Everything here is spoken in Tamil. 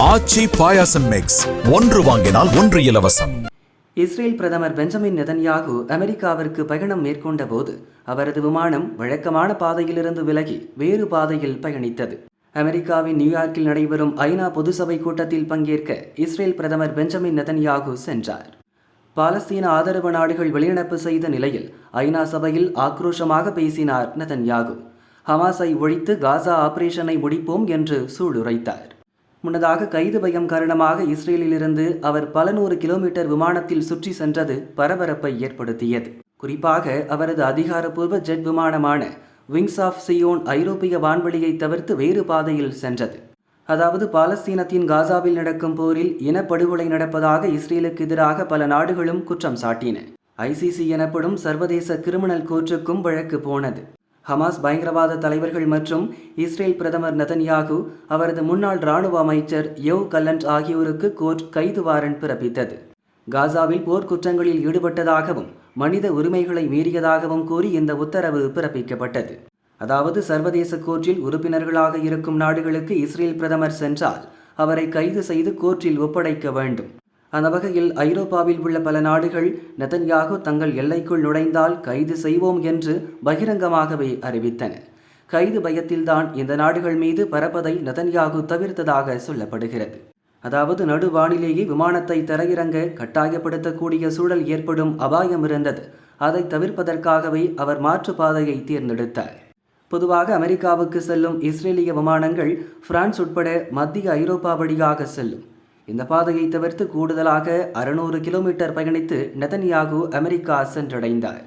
ஆச்சி பாயாசம் மிக்ஸ், ஒன்று வாங்கினால் ஒன்று இலவசம். இஸ்ரேல் பிரதமர் பெஞ்சமின் நெதன்யாகு அமெரிக்காவிற்கு பயணம் மேற்கொண்ட போது அவரது விமானம் வழக்கமான பாதையிலிருந்து விலகி வேறு பாதையில் பயணித்தது. அமெரிக்காவின் நியூயார்க்கில் நடைபெறும் ஐநா பொதுசபை கூட்டத்தில் பங்கேற்க இஸ்ரேல் பிரதமர் பெஞ்சமின் நெதன்யாகு சென்றார். பாலஸ்தீன ஆதரவு நாடுகள் வெளிநடப்பு செய்த நிலையில் ஐநா சபையில் ஆக்ரோஷமாக பேசினார் நெதன்யாகு. ஹமாஸை ஒழித்து காசா ஆபரேஷனை முடிப்போம் என்று சூளுரைத்தார். முன்னதாக கைது பயம் காரணமாக இஸ்ரேலிலிருந்து அவர் பல 100 கிலோமீட்டர் விமானத்தில் சுற்றி சென்றது பரபரப்பை ஏற்படுத்தியது. குறிப்பாக அவரது அதிகாரப்பூர்வ ஜெட் விமானமான விங்ஸ் ஆஃப் சியோன் ஐரோப்பிய வான்வெளியை தவிர்த்து வேறு பாதையில் சென்றது. அதாவது பாலஸ்தீனத்தின் காசாவில் நடக்கும் போரில் இனப்படுகொலை நடப்பதாக இஸ்ரேலுக்கு எதிராக பல நாடுகளும் குற்றம் சாட்டின. ICC எனப்படும் சர்வதேச கிரிமினல் கோர்ட்டுக்கும் வழக்கு போனது. ஹமாஸ் பயங்கரவாத தலைவர்கள் மற்றும் இஸ்ரேல் பிரதமர் நெதன்யாகு, அவரது முன்னாள் இராணுவ அமைச்சர் யோவ் கல்லண்ட் ஆகியோருக்கு கோர்ட் கைது வாரண்ட் பிறப்பித்தது. காசாவில் போர்க்குற்றங்களில் ஈடுபட்டதாகவும் மனித உரிமைகளை மீறியதாகவும் கூறி இந்த உத்தரவு பிறப்பிக்கப்பட்டது. அதாவது சர்வதேச கோர்ட்டில் உறுப்பினர்களாக இருக்கும் நாடுகளுக்கு இஸ்ரேல் பிரதமர் சென்றால் அவரை கைது செய்து கோர்ட்டில் ஒப்படைக்க வேண்டும். அந்த வகையில் ஐரோப்பாவில் உள்ள பல நாடுகள் நெதன்யாகு தங்கள் எல்லைக்குள் நுழைந்தால் கைது செய்வோம் என்று பகிரங்கமாகவே அறிவித்தன. கைது பயத்தில்தான் இந்த நாடுகள் மீது பறப்பதை நெதன்யாகு தவிர்த்ததாக சொல்லப்படுகிறது. அதாவது நடுவானிலேயே விமானத்தை தரையிறங்க கட்டாயப்படுத்தக்கூடிய சூழல் ஏற்படும் அபாயம் இருந்தது. அதை தவிர்ப்பதற்காகவே அவர் மாற்றுப்பாதையை தேர்ந்தெடுத்தார். பொதுவாக அமெரிக்காவுக்கு செல்லும் இஸ்ரேலிய விமானங்கள் பிரான்ஸ் உட்பட மத்திய ஐரோப்பா வழியாக செல்லும். இந்த பாதையை தவிர்த்து கூடுதலாக 600 கிலோமீட்டர் பயணித்து நெதன்யாகு அமெரிக்கா சென்றடைந்தார்.